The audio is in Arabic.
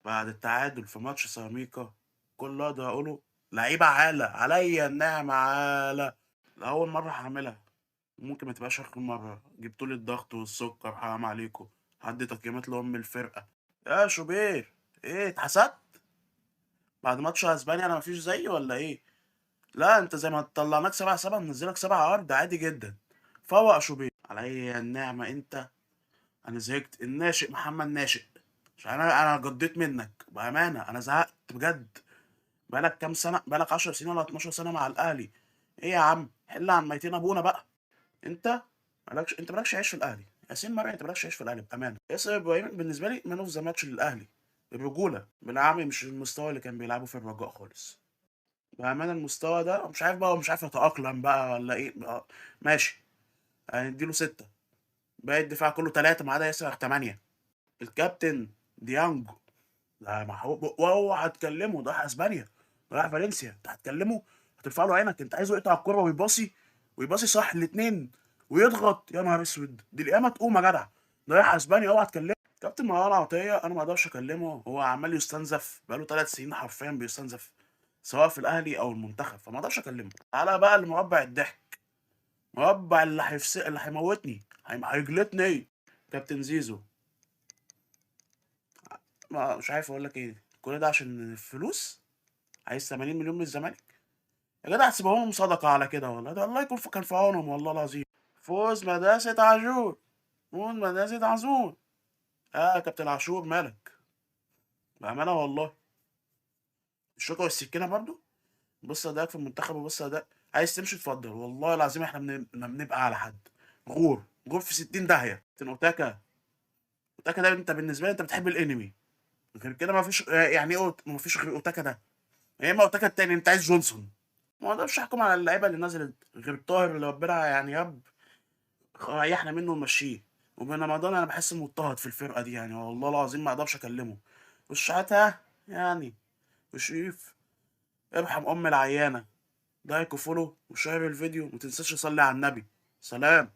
بعد التعادل في ماتش سيراميكا كل اللي أقدر أقوله لعيبة عالة، عليا النعمة عالة، لأول مرة هاعملها، ممكن ما تبقاش آخر مرة، جبتوا لي الضغط والسكر حرام عليكم، هادّي تقييمات لأم الفرقة، يا شوبير إيه اتحسدت؟ بعد ماتش أسبانيا أنا ما فيش زيي والّا إيه؟ لأ أنت زي ما طلعناك 7-7 ننزّلك 7 عرض عادي جدًا، فوّق يا شوبير، عليا النعمة أنت أنا زهقت، الناشئ محمد ناشئ، عشان أنا جضيت منك بأمانة، أنا زهقت بجد، بقى لك كام سنة بقى لك 10 سنين والّا 12 سنة مع الأهلي، إيه يا عم حِل عن ميتين أبونا بقى، أنت ما لكش عيش في الأهلي، ياسين مرعي أنت ما لكش عيش في الأهلي بأمانة، ياسر إبراهيم بالنسبة لي man of the match للأهلي، الرجولة، بالعامي مش المستوى اللي كان بيلعبه في الرجاء خالص، بأمانة المستوى ده مش عارف بقى هو مش عارف يتأقلم بقى والّا إيه، ماشي هندّي له 6، باقي الدفاع كلّه 3 ما عدا ياسر 8. الكابتن ديانج ده محروق واوعى تكلمه ده رايح اسبانيا رايح فالنسيا انت هتكلمه هترفع له عينك انت عايزه يقطع الكرة ويباصي ويباصي صح الاثنين ويضغط يا نهار اسود دي القيامه تقوم يا جدع ده رايح اسبانيا اوعى تكلمه كابتن مروان عطيه انا ما اقدرش اكلمه هو عمال يستنزف بقاله 3 سنين حرفيا بيستنزف سواء في الاهلي او المنتخب فما اقدرش اكلمه تعالى بقى لمربع الضحك مربع اللي هيموتني هيجلطني كابتن زيزو ما مش عارف اقول لك ايه كل ده عشان فلوس عايز 80 مليون من الزمالك يا جدع سيبهم صدقة على كده والله ده الله يكون في كان في عونهم والله العظيم فوز مدرسة عاشور فوز مدرسة عاشور يا كابتن عاشور مالك بأمانة والله الشوكة والسكينة برضو بص أداك في المنتخب وبص أداك عايز تمشي اتفضل والله العظيم احنا ما بنبقى على حد غور في 60 داهية كابتن أوتاكا أوتاكا ده انت بالنسبة لي انت بتحب الانمي غير كده ما فيش يعني ايه ما فيش غير أوتاكا ده يا اما أوتاكا التاني انت عايز جونسون ما اقدرش احكم على اللعيبه اللي نزلت غير طاهر اللي ربنا يعني ياب ريحنا منه ومشيه وبين رمضان انا بحس انه مضطهد في الفرقه دي يعني والله العظيم ما اقدرش اكلمه والشحاتة يعني وشريف ارحم ام العيانه لايك وفولو وشير الفيديو ومتنساش تصلي على النبي سلام